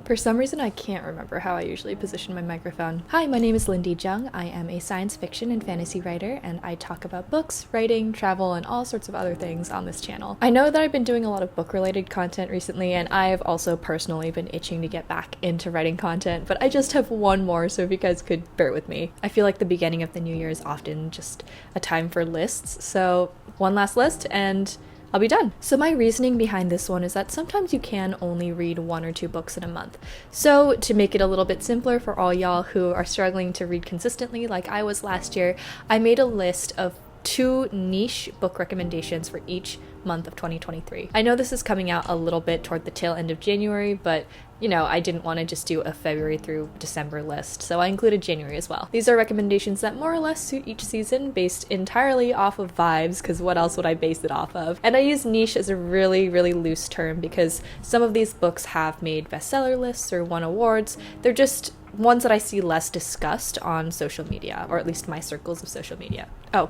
For some reason, I can't remember how I usually position my microphone. Hi, my name is Lindy Jung. I am a science fiction and fantasy writer, and I talk about books, writing, travel, and all sorts of other things on this channel. I know that I've been doing a lot of book-related content recently, and I've also personally been itching to get back into writing content, but I just have one more, so if you guys could bear with me. I feel like the beginning of the new year is often just a time for lists, so one last list, and I'll be done. So my reasoning behind this one is that sometimes you can only read 1 or 2 books in a month. So to make it a little bit simpler for all y'all who are struggling to read consistently like I was last year, I made a list of 2 niche book recommendations for each month of 2023. I know this is coming out a little bit toward the tail end of January, but you know, I didn't want to just do a February through December list, so I included January as well. These are recommendations that more or less suit each season, based entirely off of vibes, because what else would I base it off of? And I use niche as a really loose term because some of these books have made bestseller lists or won awards. They're just ones that I see less discussed on social media, or at least my circles of social media. Oh,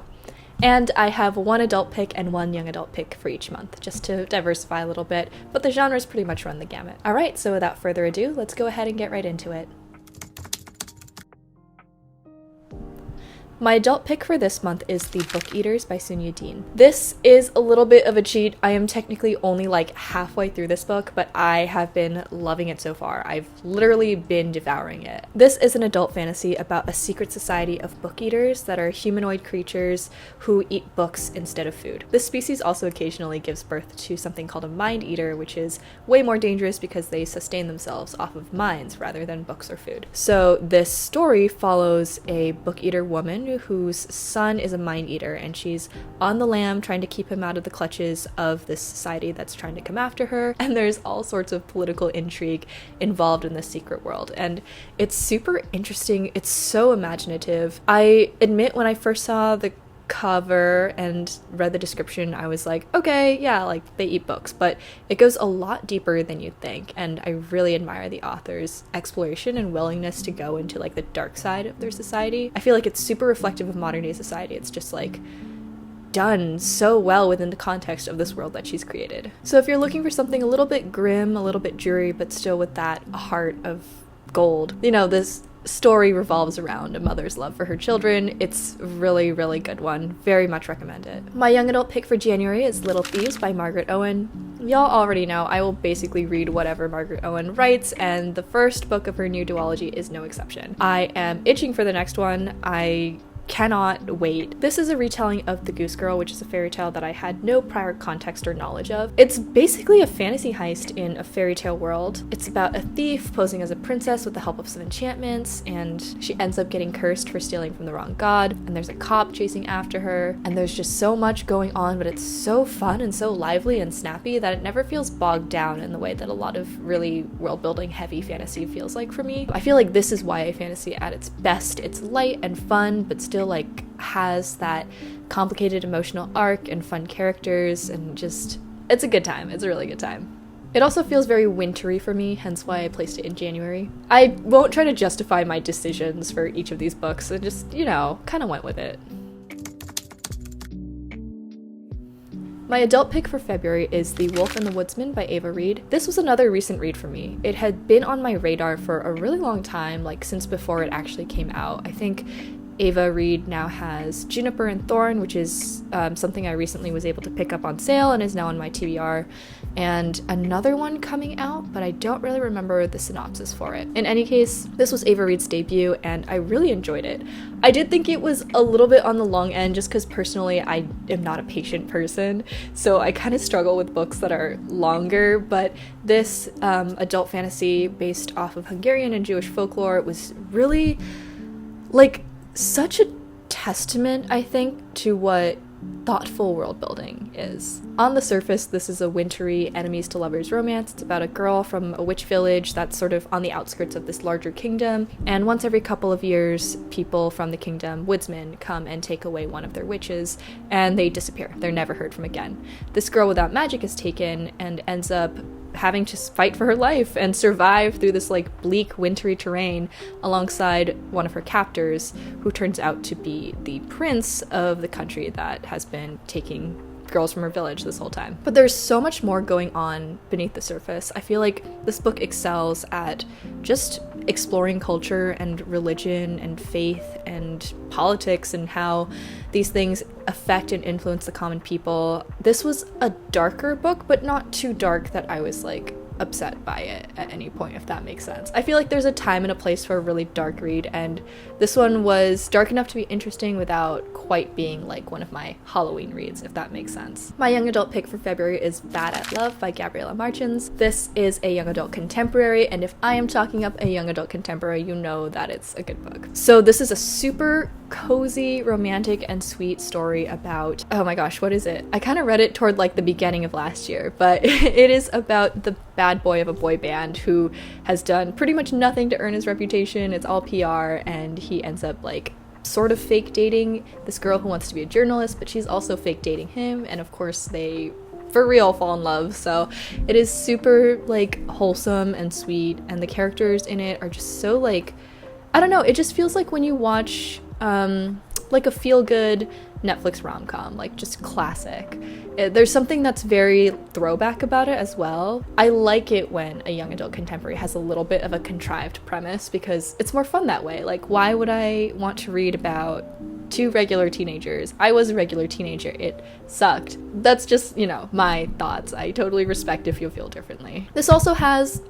and I have 1 adult pick and 1 young adult pick for each month, just to diversify a little bit, but the genres pretty much run the gamut. Alright, so without further ado, let's go ahead and get right into it. My adult pick for this month is The Book Eaters by Sunyi. This is a little bit of a cheat. I am technically only like halfway through this book, but I have been loving it so far. I've literally been devouring it. This is an adult fantasy about a secret society of book eaters that are humanoid creatures who eat books instead of food. This species also occasionally gives birth to something called a mind eater, which is way more dangerous because they sustain themselves off of minds rather than books or food. So this story follows a book eater woman whose son is a mind eater, and she's on the lam trying to keep him out of the clutches of this society that's trying to come after her, and there's all sorts of political intrigue involved in this secret world, and it's super interesting. It's so imaginative. I admit, when I first saw the cover and read the description, I was like, okay, yeah, like they eat books, but it goes a lot deeper than you'd think, and I really admire the author's exploration and willingness to go into like the dark side of their society. I feel like it's super reflective of modern day society. It's just like done so well within the context of this world that she's created. So if you're looking for something a little bit grim, a little bit dreary, but still with that heart of gold, you know, this story revolves around a mother's love for her children. It's really good one. Very much recommend it. My young adult pick for January is Little Thieves by Margaret Owen. Y'all already know I will basically read whatever Margaret Owen writes, and the first book of her new duology is no exception. I am itching for the next one. I cannot wait. This is a retelling of The Goose Girl, which is a fairy tale that I had no prior context or knowledge of. It's basically a fantasy heist in a fairy tale world. It's about a thief posing as a princess with the help of some enchantments, and she ends up getting cursed for stealing from the wrong god, and there's a cop chasing after her, and there's just so much going on, but it's so fun and so lively and snappy that it never feels bogged down in the way that a lot of really world-building heavy fantasy feels like for me. I feel like this is YA fantasy at its best. It's light and fun, but still like has that complicated emotional arc and fun characters, and just, it's a good time. It's a really good time. It also feels very wintry for me, hence why I placed it in January. I won't try to justify my decisions for each of these books. I just, you know, kind of went with it. My adult pick for February is The Wolf and the Woodsman by Reid. This was another recent read for me. It had been on my radar for a really long time, like since before it actually came out. I think Reid now has Juniper and Thorn, which is something I recently was able to pick up on sale and is now on my TBR, and another one coming out, but I don't really remember the synopsis for it. In any case, this was Reid's debut, and I really enjoyed it. I did think it was a little bit on the long end, just because personally I am not a patient person, so I kind of struggle with books that are longer, but this adult fantasy based off of Hungarian and Jewish folklore was really, like, such a testament, I think, to what thoughtful world building is. On the surface, this is a wintry enemies to lovers romance. It's about a girl from a witch village that's sort of on the outskirts of this larger kingdom, and once every couple of years, people from the kingdom, woodsmen, come and take away one of their witches, and they disappear. They're never heard from again. This girl without magic is taken and ends up having to fight for her life and survive through this like bleak wintry terrain alongside one of her captors, who turns out to be the prince of the country that has been taking girls from her village this whole time. But there's so much more going on beneath the surface. I feel like this book excels at just exploring culture and religion and faith and politics and how these things affect and influence the common people. This was a darker book, but not too dark that I was like upset by it at any point, if that makes sense. I feel like there's a time and a place for a really dark read, and this one was dark enough to be interesting without quite being like one of my Halloween reads, if that makes sense. My young adult pick for February is Bad at Love by Gabriela. This is a young adult contemporary, and if I am talking up a young adult contemporary, you know that it's a good book. So this is a super cozy, romantic, and sweet story about, oh my gosh, what is it? I kind of read it toward like the beginning of last year, but it is about the bad boy of a boy band who has done pretty much nothing to earn his reputation. It's all PR, and he ends up like sort of fake dating this girl who wants to be a journalist, but she's also fake dating him, and of course they for real fall in love. So it is super like wholesome and sweet, and the characters in it are just so like, I don't know, it just feels like when you watch like a feel-good Netflix rom-com, like just classic. There's something that's very throwback about it as well. I like it when a young adult contemporary has a little bit of a contrived premise because it's more fun that way. Like, why would I want to read about two regular teenagers? I was a regular teenager. It sucked. That's just, you know, my thoughts. I totally respect if you feel differently. This also has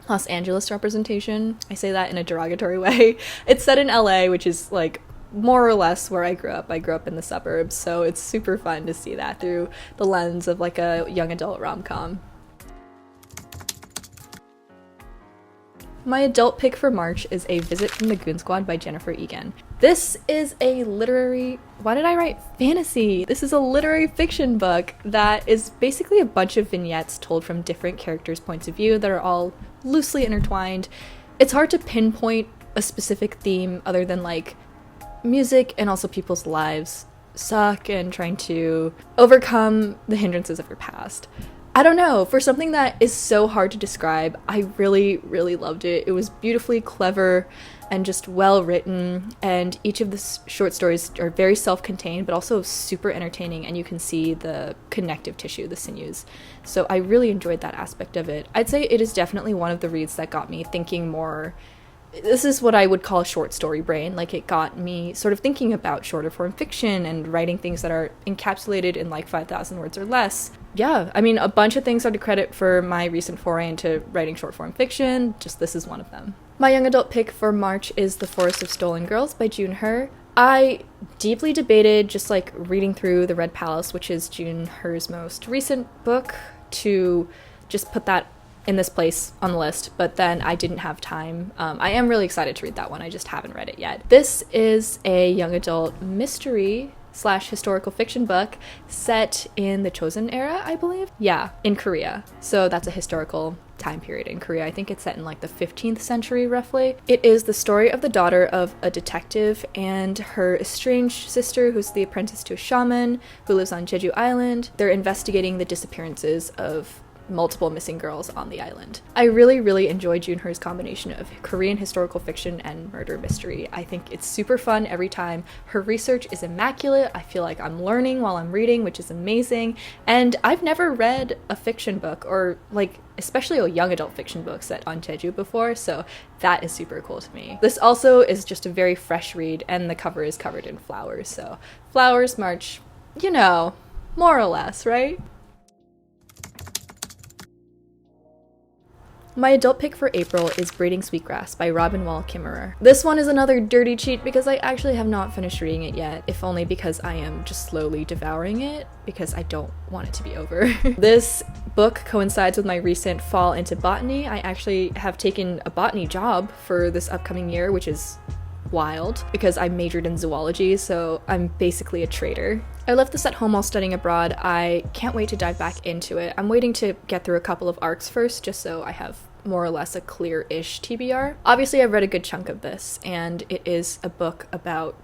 Los Angeles representation. I say that in a derogatory way. It's set in LA, which is like more or less where I grew up. I grew up in the suburbs, so it's super fun to see that through the lens of like a young adult rom-com. My adult pick for March is A Visit from the Goon Squad by Jennifer Egan. This is a literary, why did I write fantasy? This is a literary fiction book that is basically a bunch of vignettes told from different characters' points of view that are all loosely intertwined. It's hard to pinpoint a specific theme other than like music and also people's lives suck and trying to overcome the hindrances of your past. I don't know, for something that is so hard to describe, I really, really loved it. It was beautifully clever and just well written, and each of the short stories are very self-contained but also super entertaining, and you can see the connective tissue, the sinews. So I really enjoyed that aspect of it. I'd say it is definitely one of the reads that got me thinking more. This is what I would call short story brain. Like, it got me sort of thinking about shorter form fiction and writing things that are encapsulated in like 5,000 words or less. Yeah, I mean, a bunch of things are to credit for my recent foray into writing short form fiction. Just this is one of them. My young adult pick for March is The Forest of Stolen Girls by Nghi. I deeply debated just like reading through The Red Palace, which is Nghi's most recent book, to just put that in this place on the list, but then I didn't have time. I am really excited to read that one. I just haven't read it yet. This is a young adult mystery / historical fiction book set in the Chosun era, I believe. Yeah, in Korea. So that's a historical time period in Korea. I think it's set in like the 15th century roughly. It is the story of the daughter of a detective and her estranged sister, who's the apprentice to a shaman who lives on Jeju Island. They're investigating the disappearances of multiple missing girls on the island. I really, really enjoy Nghi's combination of Korean historical fiction and murder mystery. I think it's super fun every time. Her research is immaculate. I feel like I'm learning while I'm reading, which is amazing. And I've never read a fiction book, or like especially a young adult fiction book set on Jeju before, so that is super cool to me. This also is just a very fresh read, and the cover is covered in flowers, so flowers, March, you know, more or less, right? My adult pick for April is Braiding Sweetgrass by Robin Wall Kimmerer. This one is another dirty cheat because I actually have not finished reading it yet, if only because I am just slowly devouring it because I don't want it to be over. This book coincides with my recent fall into botany. I actually have taken a botany job for this upcoming year, which is wild because I majored in zoology, so I'm basically a traitor. I left this at home while studying abroad. I can't wait to dive back into it. I'm waiting to get through a couple of arcs first, just so I have more or less a clear-ish TBR. Obviously, I've read a good chunk of this, and it is a book about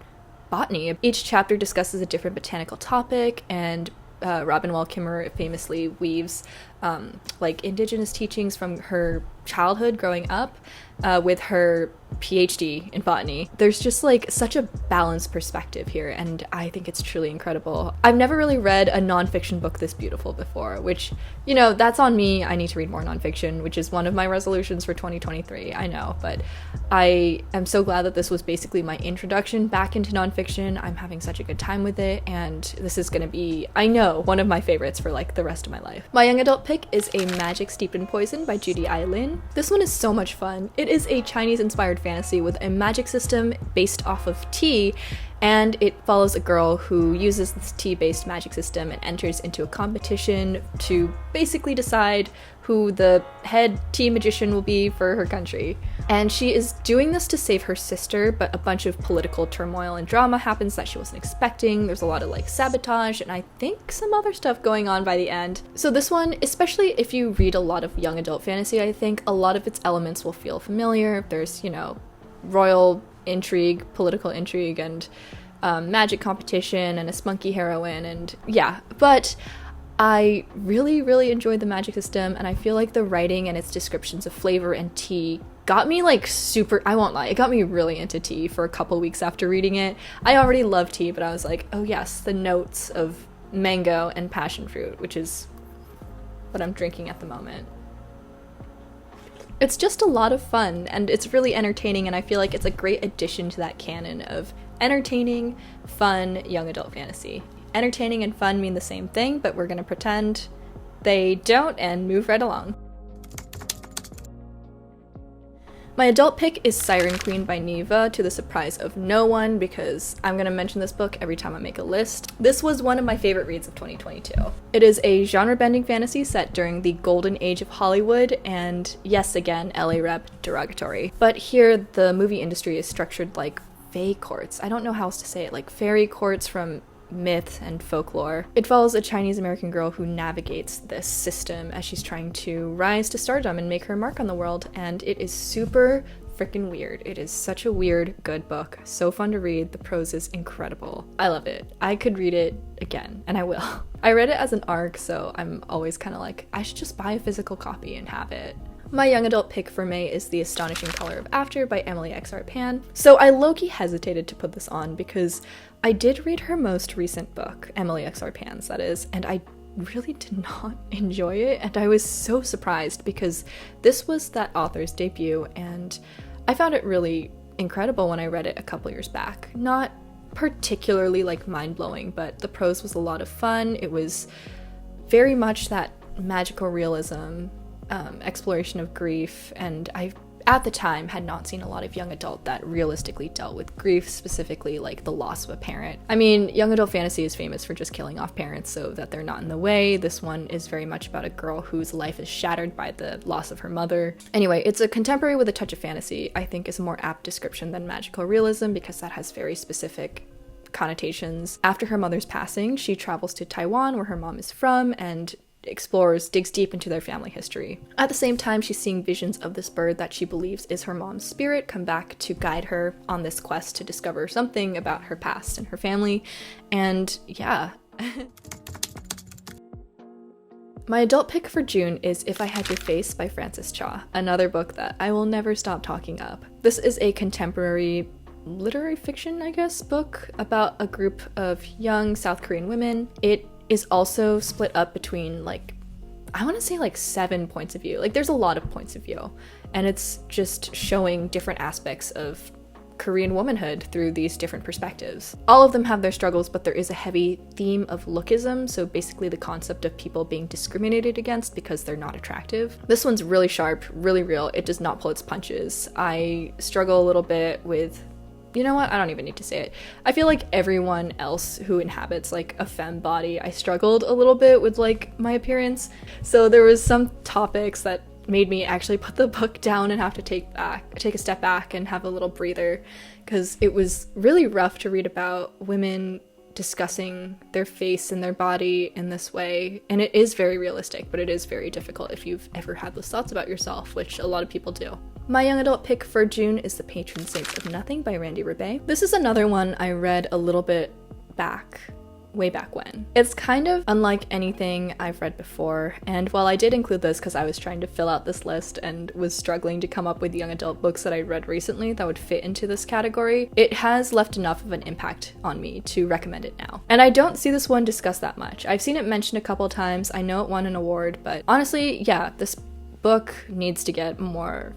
botany. Each chapter discusses a different botanical topic, and Robin Wall Kimmerer famously weaves like indigenous teachings from her childhood growing up with her PhD in botany. There's just like such a balanced perspective here, and I think it's truly incredible. I've never really read a nonfiction book this beautiful before, which, you know, that's on me. I need to read more nonfiction, which is one of my resolutions for 2023, I know, but I am so glad that this was basically my introduction back into nonfiction. I'm having such a good time with it, and this is gonna be, I know, one of my favorites for like the rest of my life. My young adult pick is A Magic Steeped in Poison by Judy Lin. This one is so much fun. It is a Chinese-inspired fantasy with a magic system based off of tea, and it follows a girl who uses this tea-based magic system and enters into a competition to basically decide who the head tea magician will be for her country. And she is doing this to save her sister, but a bunch of political turmoil and drama happens that she wasn't expecting. There's a lot of like sabotage and I think some other stuff going on by the end. So this one, especially if you read a lot of young adult fantasy, I think a lot of its elements will feel familiar. There's, you know, royal intrigue, political intrigue, and magic competition, and a spunky heroine, and yeah, but I really enjoyed the magic system, and I feel like the writing and its descriptions of flavor and tea got me like super, I won't lie, it got me really into tea for a couple weeks after reading it. I already love tea, but I was like, oh yes, the notes of mango and passion fruit, which is what I'm drinking at the moment. It's just a lot of fun, and it's really entertaining, and I feel like it's a great addition to that canon of entertaining, fun, young adult fantasy. Entertaining and fun mean the same thing, but we're gonna pretend they don't and move right along. My adult pick is Siren Queen by Nghi, to the surprise of no one, because I'm gonna mention this book every time I make a list. This was one of my favorite reads of 2022. It is a genre-bending fantasy set during the golden age of Hollywood, and yes, again, LA rep derogatory. But here, the movie industry is structured like fae courts. I don't know how else to say it, like fairy courts from myth and folklore. It follows a Chinese-American girl who navigates this system as she's trying to rise to stardom and make her mark on the world, and it is super freaking weird. It is such a weird, good book. So fun to read. The prose is incredible. I love it. I could read it again, and I will. I read it as an ARC, so I'm always kind of like, I should just buy a physical copy and have it. My young adult pick for May is The Astonishing Color of After by Emily X.R. Pan. So I low-key hesitated to put this on because I did read her most recent book, Emily X.R. Pan's that is, and I really did not enjoy it, and I was so surprised because this was that author's debut, and I found it really incredible when I read it a couple years back. Not particularly like mind-blowing, but the prose was a lot of fun. It was very much that magical realism, exploration of grief, and I at the time had not seen a lot of young adult that realistically dealt with grief, specifically like the loss of a parent. I mean, young adult fantasy is famous for just killing off parents so that they're not in the way. This one is very much about a girl whose life is shattered by the loss of her mother. Anyway, it's a contemporary with a touch of fantasy, I think is a more apt description than magical realism because that has very specific connotations. After her mother's passing, she travels to Taiwan, where her mom is from, and digs deep into their family history. At the same time, she's seeing visions of this bird that she believes is her mom's spirit come back to guide her on this quest to discover something about her past and her family, and yeah. My adult pick for June is If I Had Your Face by Frances Cha, another book that I will never stop talking up. This is a contemporary literary fiction, I guess, book about a group of young South Korean women. It is also split up between like, I want to say like 7 points of view. Like there's a lot of points of view, and it's just showing different aspects of Korean womanhood through these different perspectives. All of them have their struggles, but there is a heavy theme of lookism, so basically the concept of people being discriminated against because they're not attractive. This one's really sharp, really real. It does not pull its punches. I struggle a little bit with, you know what? I don't even need to say it. I feel like everyone else who inhabits like a femme body, I struggled a little bit with like my appearance. So there was some topics that made me actually put the book down and have to take a step back and have a little breather, because it was really rough to read about women discussing their face and their body in this way. And it is very realistic, but it is very difficult if you've ever had those thoughts about yourself, which a lot of people do. My young adult pick for June is The Patron Saints of Nothing by Randy Rebay. This is another one I read a little bit back way back when. It's kind of unlike anything I've read before, and while I did include this because I was trying to fill out this list and was struggling to come up with young adult books that I read recently that would fit into this category, it has left enough of an impact on me to recommend it now. And I don't see this one discussed that much. I've seen it mentioned a couple times, I know it won an award, but honestly, yeah, this book needs to get more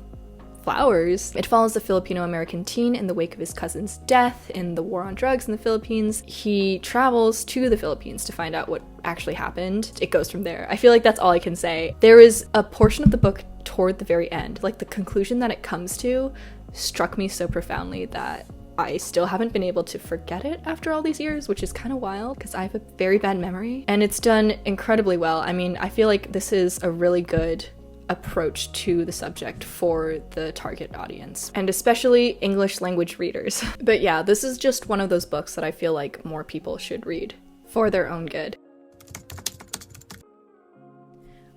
flowers. It follows the Filipino-American teen in the wake of his cousin's death in the war on drugs in the Philippines. He travels to the Philippines to find out what actually happened. It goes from there. I feel like that's all I can say. There is a portion of the book toward the very end, like the conclusion that it comes to struck me so profoundly that I still haven't been able to forget it after all these years, which is kind of wild because I have a very bad memory. And it's done incredibly well. I mean, I feel like this is a really good approach to the subject for the target audience, and especially English language readers. But yeah, this is just one of those books that I feel like more people should read for their own good.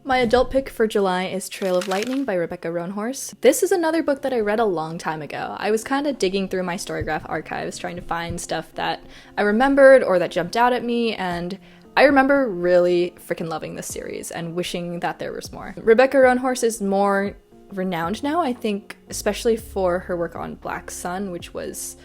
My adult pick for July is Trail of Lightning by Rebecca Roanhorse. This is another book that I read a long time ago. I was kind of digging through my Storygraph archives trying to find stuff that I remembered or that jumped out at me, and I remember really freaking loving this series and wishing that there was more. Rebecca Roanhorse is more renowned now, I think, especially for her work on Black Sun, which was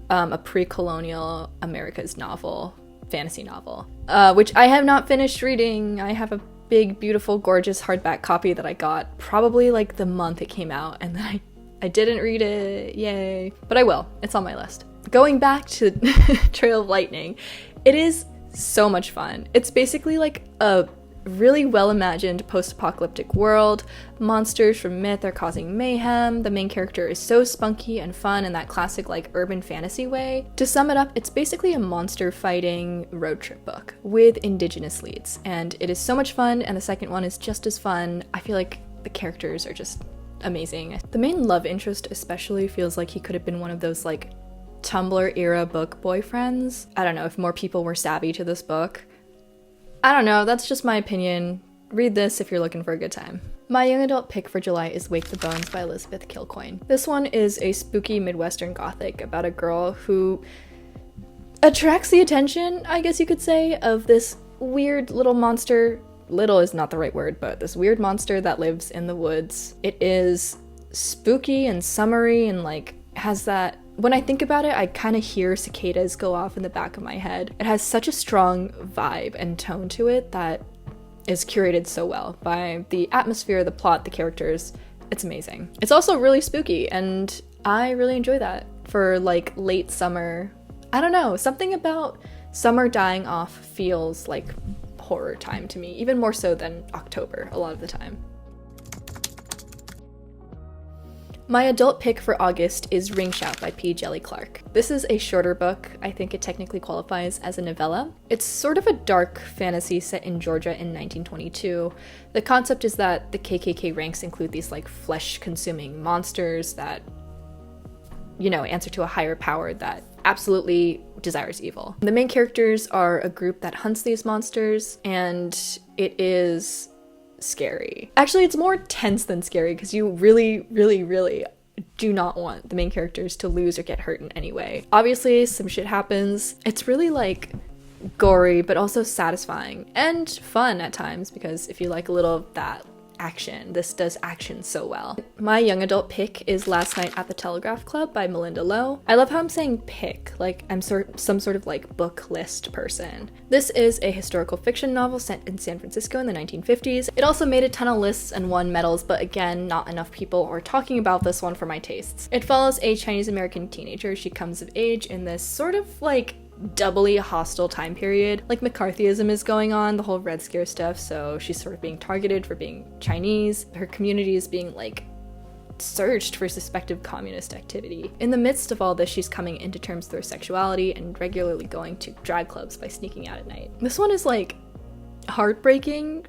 a pre-colonial America's novel, fantasy novel, which I have not finished reading. I have a big, beautiful, gorgeous hardback copy that I got probably like the month it came out, and then I didn't read it, yay. But I will, it's on my list. Going back to Trail of Lightning, it is so much fun. It's basically like a really well-imagined post-apocalyptic world. Monsters from myth are causing mayhem. The main character is so spunky and fun in that classic like urban fantasy way. To sum it up, it's basically a monster fighting road trip book with indigenous leads, and it is so much fun, and the second one is just as fun. I feel like the characters are just amazing. The main love interest especially feels like he could have been one of those like Tumblr era book boyfriends. I don't know if more people were savvy to this book. I don't know, that's just my opinion. Read this if you're looking for a good time. My young adult pick for July is Wake the Bones by Elizabeth Kilcoyne. This one is a spooky Midwestern gothic about a girl who attracts the attention, I guess you could say, of this weird little monster. Little is not the right word, but this weird monster that lives in the woods. It is spooky and summery and like has that, when I think about it, I kind of hear cicadas go off in the back of my head. It has such a strong vibe and tone to it that is curated so well by the atmosphere, the plot, the characters. It's amazing. It's also really spooky, and I really enjoy that for like late summer. I don't know, something about summer dying off feels like horror time to me, even more so than October a lot of the time. My adult pick for August is Ring Shout by P. Jelly Clark. This is a shorter book. I think it technically qualifies as a novella. It's sort of a dark fantasy set in Georgia in 1922. The concept is that the KKK ranks include these like flesh-consuming monsters that, you know, answer to a higher power that absolutely desires evil. The main characters are a group that hunts these monsters, and it is scary. Actually, it's more tense than scary because you really, really, really do not want the main characters to lose or get hurt in any way. Obviously, some shit happens. It's really like gory, but also satisfying and fun at times because if you like a little of that action, this does action so well. My young adult pick is Last Night at the Telegraph Club by Melinda Lowe. I love how I'm saying pick, like I'm some sort of like book list person. This is a historical fiction novel set in San Francisco in the 1950s. It also made a ton of lists and won medals, but again, not enough people are talking about this one for my tastes. It follows a Chinese American teenager. She comes of age in this sort of like doubly hostile time period. Like McCarthyism is going on, the whole Red Scare stuff, so she's sort of being targeted for being Chinese. Her community is being like searched for suspected communist activity. In the midst of all this, she's coming into terms with her sexuality and regularly going to drag clubs by sneaking out at night. This one is like heartbreaking,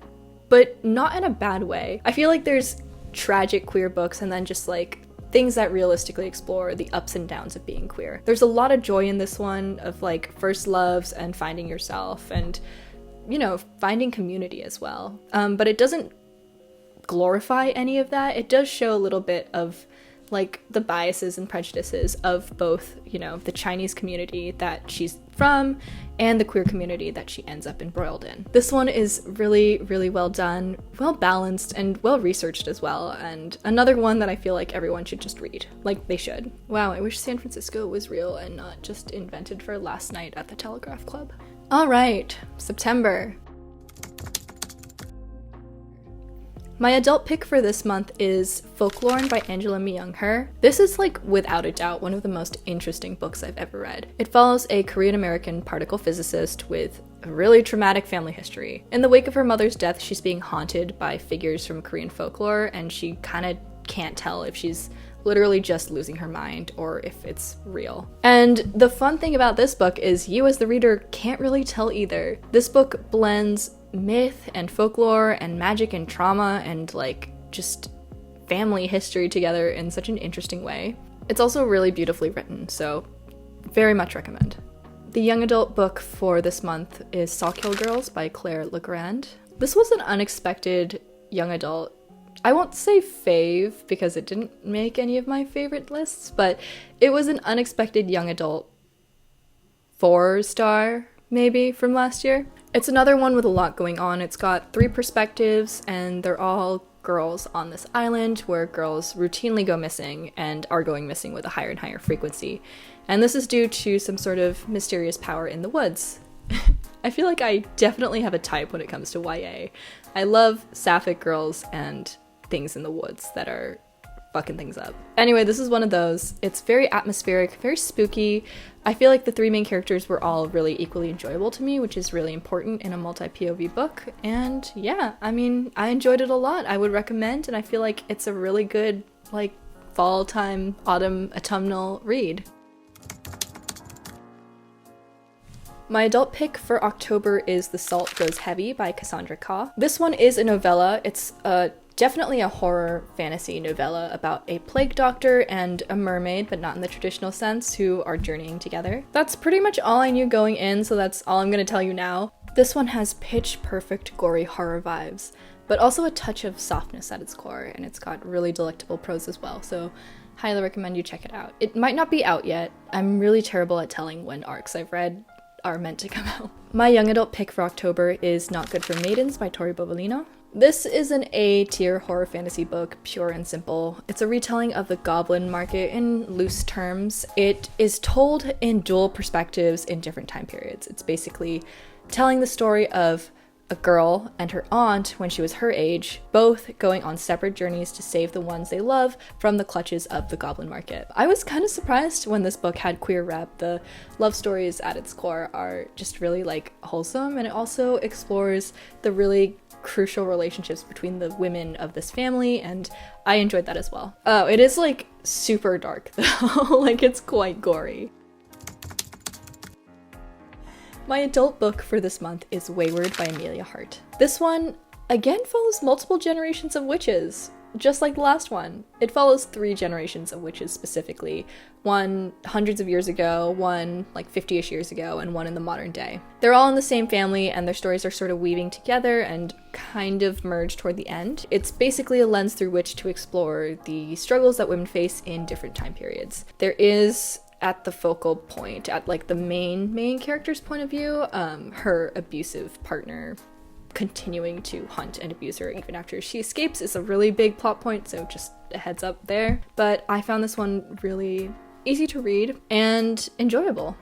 but not in a bad way. I feel like there's tragic queer books and then just like things that realistically explore the ups and downs of being queer. There's a lot of joy in this one of like first loves and finding yourself and, you know, finding community as well. But it doesn't glorify any of that. It does show a little bit of like the biases and prejudices of both, you know, the Chinese community that she's from and the queer community that she ends up embroiled in. This one is really, really well done, well balanced, and well researched as well, and another one that I feel like everyone should just read. Like, they should. Wow, I wish San Francisco was real and not just invented for last night at the Telegraph Club. Alright, September. My adult pick for this month is Folklore by Angela Myung-her. This is, like, without a doubt, one of the most interesting books I've ever read. It follows a Korean-American particle physicist with a really traumatic family history. In the wake of her mother's death, she's being haunted by figures from Korean folklore, and she kind of can't tell if she's literally just losing her mind or if it's real. And the fun thing about this book is you as the reader can't really tell either. This book blends myth and folklore and magic and trauma and like just family history together in such an interesting way. It's also really beautifully written, so very much recommend. The young adult book for this month is Sawkill Girls by Claire Legrand. This was an unexpected young adult. I won't say fave because it didn't make any of my favorite lists, but it was an unexpected young adult 4-star maybe from last year. It's another one with a lot going on. It's got 3 perspectives, and they're all girls on this island where girls routinely go missing and are going missing with a higher and higher frequency. And this is due to some sort of mysterious power in the woods. I feel like I definitely have a type when it comes to YA. I love sapphic girls and things in the woods that are fucking things up. Anyway, this is one of those. It's very atmospheric, very spooky. I feel like the 3 main characters were all really equally enjoyable to me, which is really important in a multi-POV book. And yeah, I mean, I enjoyed it a lot. I would recommend, and I feel like it's a really good, like, fall time, autumn, autumnal read. My adult pick for October is The Salt Goes Heavy by Cassandra Kah. This one is a novella. It's definitely a horror fantasy novella about a plague doctor and a mermaid, but not in the traditional sense, who are journeying together. That's pretty much all I knew going in, so that's all I'm gonna tell you now. This one has pitch perfect gory horror vibes, but also a touch of softness at its core, and it's got really delectable prose as well, so highly recommend you check it out. It might not be out yet. I'm really terrible at telling when arcs I've read are meant to come out. My young adult pick for October is Not Good for Maidens by Tori Bovolino. This is an A-tier horror fantasy book, pure and simple. It's a retelling of the goblin market in loose terms. It is told in dual perspectives in different time periods. It's basically telling the story of a girl and her aunt when she was her age, both going on separate journeys to save the ones they love from the clutches of the goblin market. I was kind of surprised when this book had queer rep. The love stories at its core are just really like wholesome, and it also explores the really crucial relationships between the women of this family, and I enjoyed that as well. Oh, it is like super dark though, like it's quite gory. My adult book for this month is Wayward by Amelia Hart. This one, again, follows multiple generations of witches, just like the last one. It follows 3 generations of witches specifically. One hundreds of years ago, one like 50-ish years ago, and one in the modern day. They're all in the same family, and their stories are sort of weaving together and kind of merge toward the end. It's basically a lens through which to explore the struggles that women face in different time periods. There is, at the focal point, at like the main character's point of view, her abusive partner continuing to hunt and abuse her even after she escapes is a really big plot point, so just a heads up there. But I found this one really easy to read and enjoyable.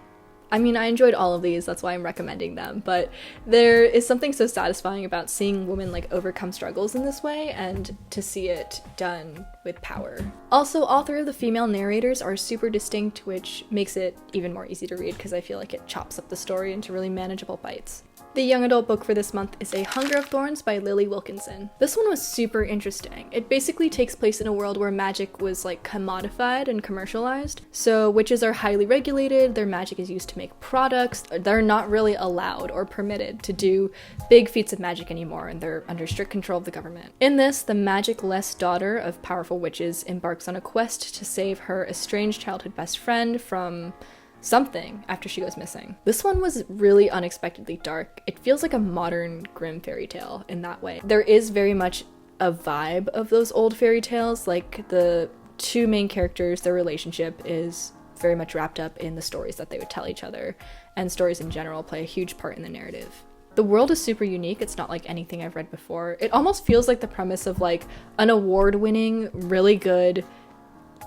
I mean, I enjoyed all of these, that's why I'm recommending them, but there is something so satisfying about seeing women like overcome struggles in this way and to see it done with power. Also, all 3 of the female narrators are super distinct, which makes it even more easy to read because I feel like it chops up the story into really manageable bites. The young adult book for this month is A Hunger of Thorns by Lily Wilkinson. This one was super interesting. It basically takes place in a world where magic was like commodified and commercialized. So witches are highly regulated, their magic is used to make products, they're not really allowed or permitted to do big feats of magic anymore, and they're under strict control of the government. In this, the magic-less daughter of powerful witches embarks on a quest to save her estranged childhood best friend from something after she goes missing. This one was really unexpectedly dark. It feels like a modern grim fairy tale in that way. There is very much a vibe of those old fairy tales, like the two main characters, their relationship is very much wrapped up in the stories that they would tell each other, and stories in general play a huge part in the narrative. The world is super unique. It's not like anything I've read before. It almost feels like the premise of like an award-winning, really good,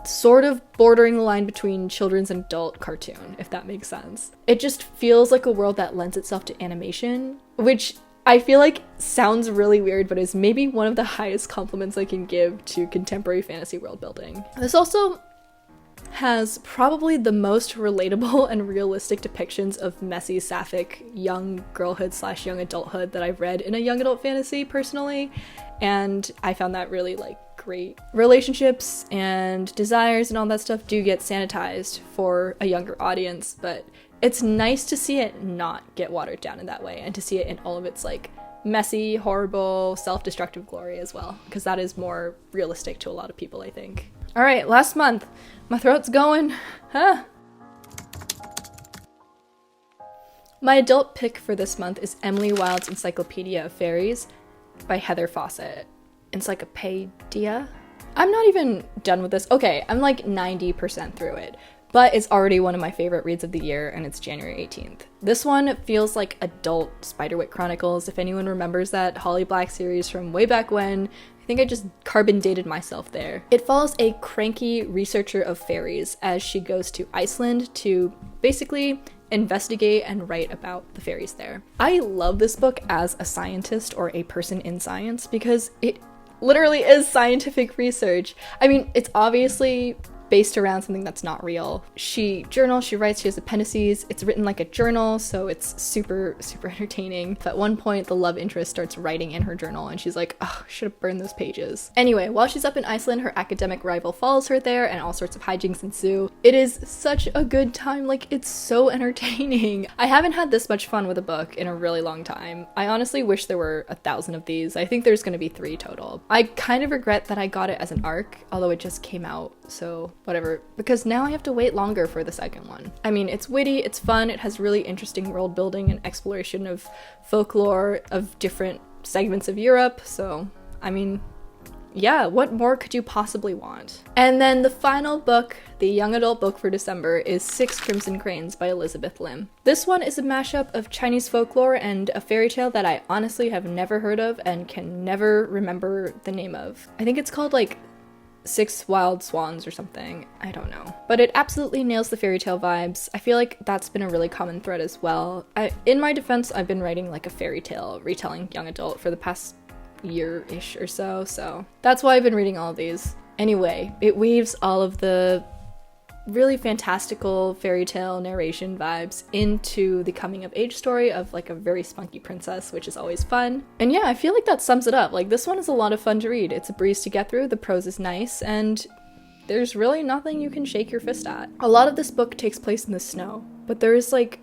sort of bordering the line between children's and adult cartoon, if that makes sense. It just feels like a world that lends itself to animation, which I feel like sounds really weird, but is maybe one of the highest compliments I can give to contemporary fantasy world building. This also has probably the most relatable and realistic depictions of messy, sapphic young girlhood / young adulthood that I've read in a young adult fantasy personally, and I found that really like great. Relationships and desires and all that stuff do get sanitized for a younger audience, but it's nice to see it not get watered down in that way, and to see it in all of its like messy, horrible, self-destructive glory as well, because that is more realistic to a lot of people, I think. All right, last month. My throat's going. Huh. My adult pick for this month is Emily Wilde's Encyclopedia of Fairies by Heather Fawcett. Encyclopedia? I'm not even done with this. Okay, I'm like 90% through it, but it's already one of my favorite reads of the year, and it's January 18th. This one feels like adult Spiderwick Chronicles, if anyone remembers that Holly Black series from way back when. I think I just carbon dated myself there. It follows a cranky researcher of fairies as she goes to Iceland to basically investigate and write about the fairies there. I love this book as a scientist or a person in science because it literally is scientific research. I mean, it's obviously based around something that's not real. She journals, she writes, she has appendices. It's written like a journal, so it's super, super entertaining. At one point, the love interest starts writing in her journal, and she's like, oh, I should have burned those pages. Anyway, while she's up in Iceland, her academic rival follows her there, and all sorts of hijinks ensue. It is such a good time. Like, it's so entertaining. I haven't had this much fun with a book in a really long time. I honestly wish there were 1,000 of these. I think there's gonna be 3 total. I kind of regret that I got it as an ARC, although it just came out, so whatever, because now I have to wait longer for the second one. I mean, it's witty, it's fun, it has really interesting world building and exploration of folklore of different segments of Europe, so I mean, yeah, what more could you possibly want? And then the final book, the young adult book for December, is 6 Crimson Cranes by Elizabeth Lim. This one is a mashup of Chinese folklore and a fairy tale that I honestly have never heard of and can never remember the name of. I think it's called like 6 Wild Swans or something, I don't know. But it absolutely nails the fairy tale vibes. I feel like that's been a really common thread as well. In my defense, I've been writing like a fairy tale retelling young adult for the past year-ish or so, so that's why I've been reading all of these. Anyway, it weaves all of the really fantastical fairy tale narration vibes into the coming of age story of like a very spunky princess, which is always fun. And yeah, I feel like that sums it up. Like, this one is a lot of fun to read. It's a breeze to get through, the prose is nice, and there's really nothing you can shake your fist at. A lot of this book takes place in the snow, but there is like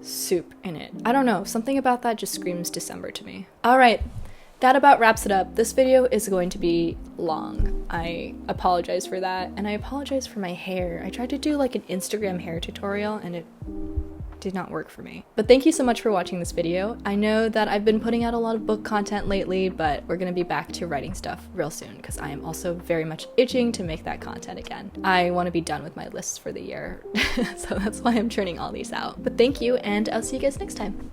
soup in it. I don't know, something about that just screams December to me. All right. That about wraps it up. This video is going to be long. I apologize for that, and I apologize for my hair. I tried to do like an Instagram hair tutorial and it did not work for me. But thank you so much for watching this video. I know that I've been putting out a lot of book content lately, but we're gonna be back to writing stuff real soon because I am also very much itching to make that content again. I want to be done with my lists for the year, so that's why I'm churning all these out. But thank you, and I'll see you guys next time.